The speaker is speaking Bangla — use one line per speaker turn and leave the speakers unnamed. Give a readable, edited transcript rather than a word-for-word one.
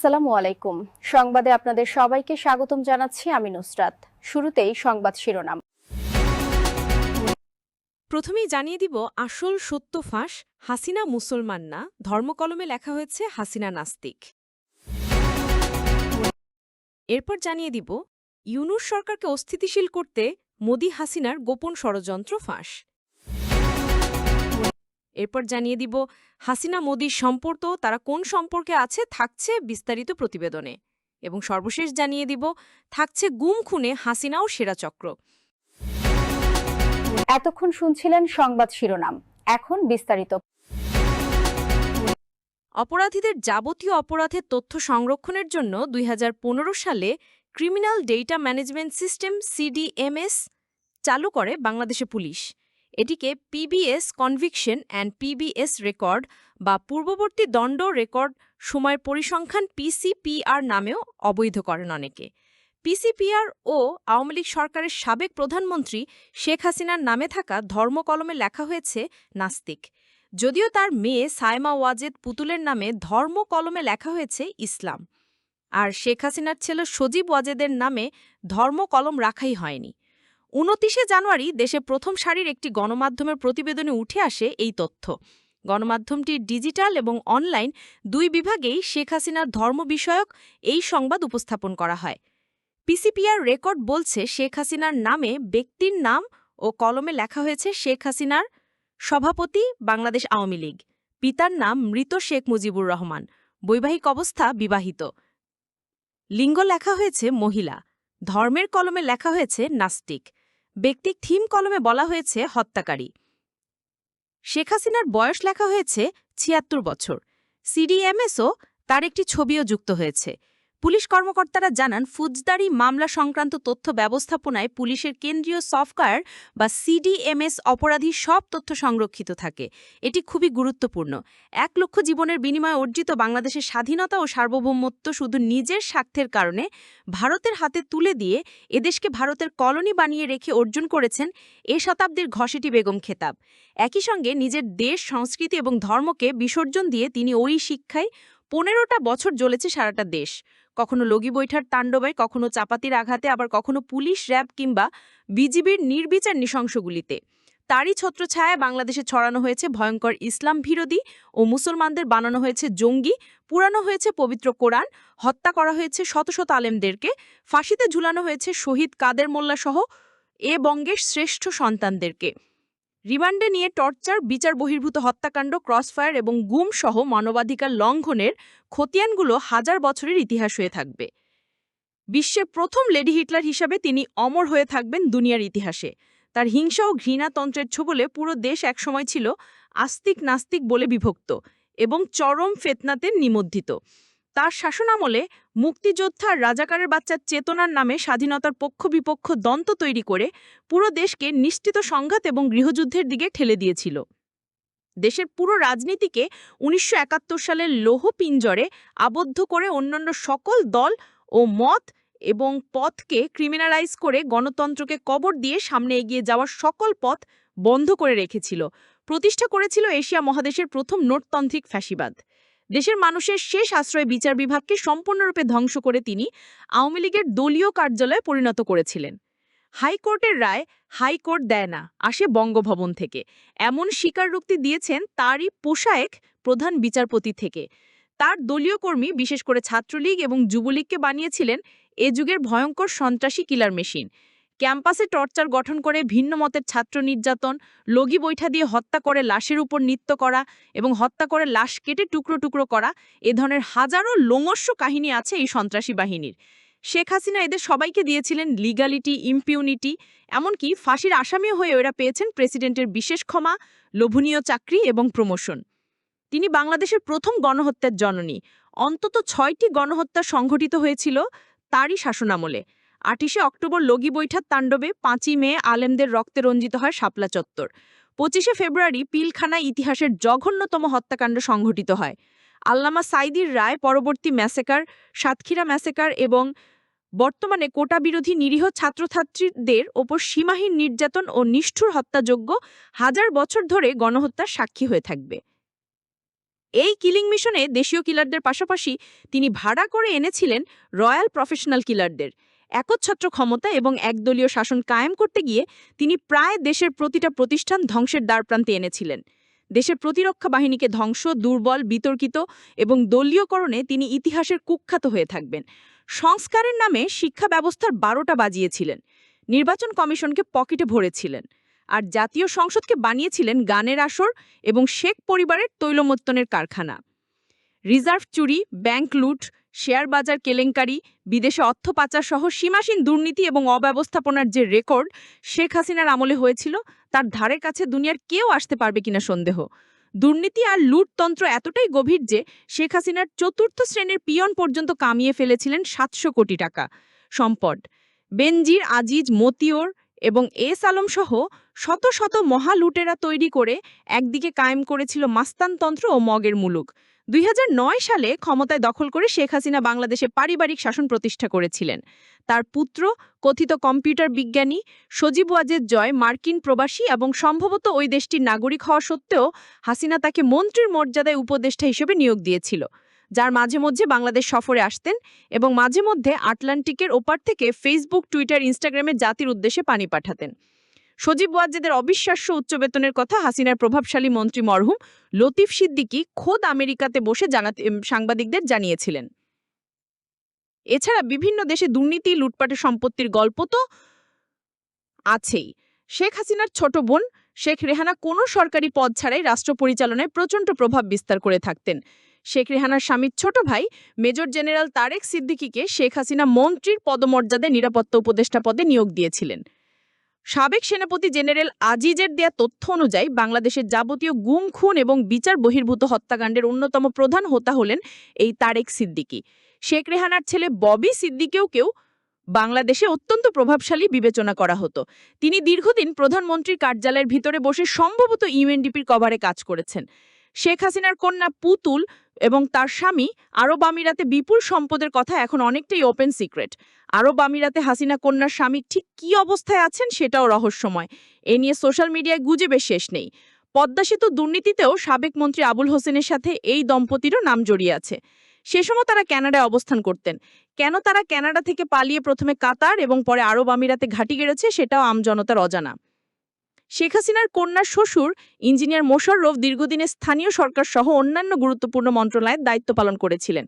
আসসালামু আলাইকুম। সংবাদে আপনাদের সবাইকে স্বাগতম জানাচ্ছি আমি নুসরাত। শুরুতেই সংবাদ শিরোনাম।
প্রথমেই জানিয়ে দিব আসল সত্য ফাঁস, হাসিনা মুসলমান না, ধর্মকলমে লেখা হয়েছে হাসিনা নাস্তিক। এরপর জানিয়ে দিব ইউনূস সরকারকে অস্থিতিশীল করতে মোদি হাসিনার গোপন ষড়যন্ত্র ফাঁস। এরপর জানিয়ে দিব হাসিনা মোদির সম্পর্ক, তারা কোন সম্পর্কে আছে থাকছে বিস্তারিত প্রতিবেদনে। এবং সর্বশেষ জানিয়ে দিব থাকছে গুম খুনে হাসিনাও সেরা চক্র।
এতক্ষণ শুনছিলেন সংবাদ শিরোনাম, এখন বিস্তারিত।
অপরাধীদের যাবতীয় অপরাধের তথ্য সংরক্ষণের জন্য ২০১৫ সালে criminal data management system CDMS চালু করে বাংলাদেশে পুলিশ। এটিকে PBS conviction and PBS record বা পূর্ববর্তী দণ্ড রেকর্ড সময়ের পরিসংখ্যান পিসিপিআর নামেও অবৈধ করেন অনেকে। পিসিপিআর ও আওয়ামী লীগ সরকারের সাবেক প্রধানমন্ত্রী শেখ হাসিনার নামে থাকা ধর্মকলমে লেখা হয়েছে নাস্তিক। যদিও তার মেয়ে সায়মা ওয়াজেদ পুতুলের নামে ধর্ম কলমে লেখা হয়েছে ইসলাম। আর শেখ হাসিনার ছেলে সজীব ওয়াজেদের নামে ধর্ম কলম রাখাই হয়নি। ২৯ জানুয়ারি দেশে প্রথম সারির একটি গণমাধ্যমের প্রতিবেদনে উঠে আসে এই তথ্য। গণমাধ্যমটির ডিজিটাল এবং অনলাইন দুই বিভাগেই শেখ হাসিনার ধর্ম বিষয়ক এই সংবাদ উপস্থাপন করা হয়। পিসিপিআর রেকর্ড বলছে শেখ হাসিনার নামে ব্যক্তির নাম ও কলমে লেখা হয়েছে শেখ হাসিনার সভাপতি বাংলাদেশ আওয়ামী লীগ, পিতার নাম মৃত শেখ মুজিবুর রহমান, বৈবাহিক অবস্থা বিবাহিত, লিঙ্গ লেখা হয়েছে মহিলা, ধর্মের কলমে লেখা হয়েছে নাস্তিক, ব্যক্তিক থিম কলমে বলা হয়েছে হত্যাকারী। শেখ হাসিনার বয়স লেখা হয়েছে ৭৬ বছর। সিডিএমএসও তার একটি ছবিও যুক্ত হয়েছে। পুলিশ কর্মকর্তারা জানান ফৌজদারি মামলা সংক্রান্ত তথ্য ব্যবস্থাপনায় পুলিশের কেন্দ্রীয় সফটওয়্যার বা সিডিএমএস অপরাধী সব তথ্য সংরক্ষিত থাকে। এটি খুবই গুরুত্বপূর্ণ। ১ লক্ষ জীবনের বিনিময়ে অর্জিত বাংলাদেশের স্বাধীনতা ও সার্বভৌমত্ব শুধু নিজের স্বার্থের কারণে ভারতের হাতে তুলে দিয়ে এদেশকে ভারতের কলোনি বানিয়ে রেখে অর্জন করেছেন এ শতাব্দীর ঘসেটি বেগম খেতাব। একই সঙ্গে নিজের দেশ, সংস্কৃতি এবং ধর্মকে বিসর্জন দিয়ে তিনি ওই শিক্ষায় ১৫টা বছর জ্বলেছে সারাটা দেশ। কখনো লগি বৈঠার তাণ্ডবে, কখনো চাপাতির আঘাতে, আবার কখনো পুলিশ, র্যাব কিংবা বিজিবির নির্বিচার নৃশংসগুলিতে। তারই ছত্রছায়ায় বাংলাদেশে ছড়ানো হয়েছে ভয়ঙ্কর ইসলাম বিরোধী ও মুসলমানদের বানানো হয়েছে জঙ্গি, পুরানো হয়েছে পবিত্র কোরআন, হত্যা করা হয়েছে শত শত আলেমদেরকে, ফাঁসিতে ঝুলানো হয়েছে শহীদ কাদের মোল্লাসহ এ বঙ্গের শ্রেষ্ঠ সন্তানদেরকে। রিমান্ডে নিয়ে টর্চার, বিচার বহির্ভূত হত্যাকাণ্ড, ক্রসফায়ার এবং গুম সহ মানবাধিকার লঙ্ঘনের খতিয়ানগুলো হাজার বছরের ইতিহাস হয়ে থাকবে। বিশ্বের প্রথম লেডি হিটলার হিসাবে তিনি অমর হয়ে থাকবেন দুনিয়ার ইতিহাসে। তার হিংসা ও ঘৃণাতন্ত্রের ছোবলে পুরো দেশ একসময় ছিল আস্তিক নাস্তিক বলে বিভক্ত এবং চরম ফেতনাতে নিমজ্জিত। তার শাসনামলে মুক্তিযোদ্ধা আর রাজাকারের বাচ্চার চেতনার নামে স্বাধীনতার পক্ষ বিপক্ষ দ্বন্দ্ব তৈরি করে পুরো দেশকে নিশ্চিত সংঘাত এবং গৃহযুদ্ধের দিকে ঠেলে দিয়েছিল। দেশের পুরো রাজনীতিকে ১৯৭১ সালের লৌহ পিঞ্জরে আবদ্ধ করে অন্যান্য সকল দল ও মত এবং পথকে ক্রিমিনালাইজ করে গণতন্ত্রকে কবর দিয়ে সামনে এগিয়ে যাওয়ার সকল পথ বন্ধ করে রেখেছিল। প্রতিষ্ঠা করেছিল এশিয়া মহাদেশের প্রথম নোটতান্ত্রিক ফ্যাসিবাদ। দেশের মানুষের শেষ আশ্রয় বিচার বিভাগকে সম্পূর্ণরূপে ধ্বংস করে তিনি আওয়ামী লীগের দলীয় কার্যালয়ে পরিণত করেছিলেন। হাইকোর্টের রায় হাইকোর্ট দেয় না, আসে বঙ্গভবন থেকে। এমন স্বীকারোক্তি দিয়েছেন তারই পোশাক প্রধান বিচারপতি থেকে। তার দলীয় কর্মী, বিশেষ করে ছাত্রলীগ এবং যুবলীগকে বানিয়েছিলেন এ যুগের ভয়ঙ্কর সন্ত্রাসী কিলার মেশিন। ক্যাম্পাসে টর্চার গঠন করে ভিন্ন মতের ছাত্র নির্যাতন, লগি বৈঠা দিয়ে হত্যা করে লাশের উপর নৃত্য করা এবং হত্যা করে লাশ কেটে টুকরো টুকরো করা, এ ধরনের হাজারো লোমস্য কাহিনী আছে এই সন্ত্রাসী বাহিনীর। শেখ হাসিনা এদের সবাইকে দিয়েছিলেন লিগ্যালিটি, ইম্পিউনিটি, এমনকি ফাঁসির আসামিও হয়ে এরা পেয়েছেন প্রেসিডেন্টের বিশেষ ক্ষমা, লোভনীয় চাকরি এবং প্রমোশন। তিনি বাংলাদেশের প্রথম গণহত্যার জননী। অন্তত ৬টি গণহত্যা সংঘটিত হয়েছিল তারই শাসনামলে। ২৮ অক্টোবর লগি বৈঠার তাণ্ডবে, ৫ই মে আলেমদের রক্তে রঞ্জিত হয় শাপলা চত্বর, ২৫ ফেব্রুয়ারি পিলখানায় ইতিহাসের জঘন্যতম হত্যাকাণ্ড সংঘটিত হয়। আল্লামা সাঈদীর রায় পরবর্তী ম্যাসেকার, সাতক্ষীরা ম্যাসেকার এবং বর্তমানে কোটা বিরোধী নিরীহ ছাত্রছাত্রীদের ওপর সীমাহীন নির্যাতন ও নিষ্ঠুর হত্যাযোগ্য হাজার বছর ধরে গণহত্যার সাক্ষী হয়ে থাকবে। এই কিলিং মিশনে দেশীয় কিলারদের পাশাপাশি তিনি ভাড়া করে এনেছিলেন রয়্যাল প্রফেশনাল কিলারদের। একচ্ছত্র ক্ষমতা এবং একদলীয় শাসন কায়েম করতে গিয়ে তিনি প্রায় দেশের প্রতিটা প্রতিষ্ঠান ধ্বংসের দ্বারপ্রান্তে এনেছিলেন। দেশের প্রতিরক্ষা বাহিনীকে ধ্বংস, দুর্বল, বিতর্কিত এবং দলীয়করণে তিনি ইতিহাসের কুখ্যাত হয়ে থাকবেন। সংস্কারের নামে শিক্ষা ব্যবস্থার 12টা বাজিয়েছিলেন, নির্বাচন কমিশনকে পকেটে ভরেছিলেন, আর জাতীয় সংসদকে বানিয়েছিলেন গানের আসর এবং শেখ পরিবারের তৈলমত্তনের কারখানা। রিজার্ভ চুরি, ব্যাংক লুট, শেয়ার বাজার কেলেঙ্কারি, বিদেশে অর্থ পাচার সহ সীমাহীন দুর্নীতি এবং অব্যবস্থাপনার যে রেকর্ড শেখ হাসিনার আমলে হয়েছিল, তার ধারে কাছে দুনিয়ার কেউ আসতে পারবে কিনা সন্দেহ। দুর্নীতি আর লুটতন্ত্র এতটাই গভীর যে শেখ হাসিনার 4র্থ শ্রেণীর পিয়ন পর্যন্ত কামিয়ে ফেলেছিলেন 700 কোটি টাকা সম্পদ। বেনজির, আজিজ, মতিওর এবং এস আলম সহ শত শত মহালুটেরা তৈরি করে একদিকে কায়েম করেছিল মাস্তানতন্ত্র ও মগের মুলুক। 2009 সালে ক্ষমতায় দখল করে শেখ হাসিনা বাংলাদেশে পারিবারিক শাসন প্রতিষ্ঠা করেছিলেন। তার পুত্র, কথিত কম্পিউটার বিজ্ঞানী সজীব ওয়াজেদ জয় মার্কিন প্রবাসী এবং সম্ভবত ওই দেশটির নাগরিক হওয়া সত্ত্বেও হাসিনা তাকে মন্ত্রীর মর্যাদায় উপদেষ্টা হিসেবে নিয়োগ দিয়েছিল, যার মাঝে মধ্যে বাংলাদেশ সফরে আসতেন এবং মাঝে মধ্যে আটলান্টিকের ওপার থেকে ফেসবুক, টুইটার, ইনস্টাগ্রামে জাতির উদ্দেশ্যে পানি পাঠাতেন। সজীব ওয়াজেদের অবিশ্বাস্য উচ্চ বেতনের কথা হাসিনার প্রভাবশালী মন্ত্রী মরহুম লতিফ সিদ্দিকী খোদ আমেরিকাতে বসে সাংবাদিকদের জানিয়েছিলেন। এছাড়া বিভিন্ন দেশে দুর্নীতি, লুটপাটের সম্পত্তির গল্প তো আছেই। শেখ হাসিনার ছোট বোন শেখ রেহানা কোনো সরকারি পদ ছাড়াই রাষ্ট্র পরিচালনায় প্রচণ্ড প্রভাব বিস্তার করে থাকতেন। শেখ রেহানার স্বামীর ছোট ভাই মেজর জেনারেল তারেক সিদ্দিকীকে শেখ হাসিনা মন্ত্রীর পদমর্যাদায় নিরাপত্তা উপদেষ্টা পদে নিয়োগ দিয়েছিলেন। সাবেক সেনাপতি জেনারেল আজিজের দেয়া তথ্য অনুযায়ী বাংলাদেশের যাবতীয় গুম, খুন এবং বিচার বহির্ভূত হত্যাকাণ্ডের অন্যতম প্রধান হোতা হলেন এই তারেক সিদ্দিকী। শেখ রেহানার ছেলে ববি সিদ্দিকীকেও বাংলাদেশে অত্যন্ত প্রভাবশালী বিবেচনা করা হতো। তিনি দীর্ঘদিন প্রধানমন্ত্রীর কার্যালয়ের ভিতরে বসে সম্ভবত ইউএনডিপির কভারে কাজ করেছেন। শেখ হাসিনার কন্যা পুতুল এবং তার স্বামী আরব আমিরাতে বিপুল সম্পদের কথা এখন অনেকটাই ওপেন সিক্রেট। আরব আমিরাতে হাসিনা কন্যার স্বামী ঠিক কী অবস্থায় আছেন সেটাও রহস্যময়। এ নিয়ে সোশ্যাল মিডিয়ায় গুজবে শেষ নেই। পদ্মা সেতু দুর্নীতিতেও সাবেক মন্ত্রী আবুল হোসেনের সাথে এই দম্পতিরও নাম জড়িয়ে আছে। সে সময় তারা কানাডায় অবস্থান করতেন। কেন তারা কানাডা থেকে পালিয়ে প্রথমে কাতার এবং পরে আরব আমিরাতে ঘাঁটি গেড়েছে সেটাও আমজনতার অজানা। শেখ হাসিনার কন্যার শ্বশুর ইঞ্জিনিয়ার মোশাররফ দীর্ঘদিনে স্থানীয় সরকার সহ অন্যান্য গুরুত্বপূর্ণ মন্ত্রণালয়ের দায়িত্ব পালন করেছিলেন।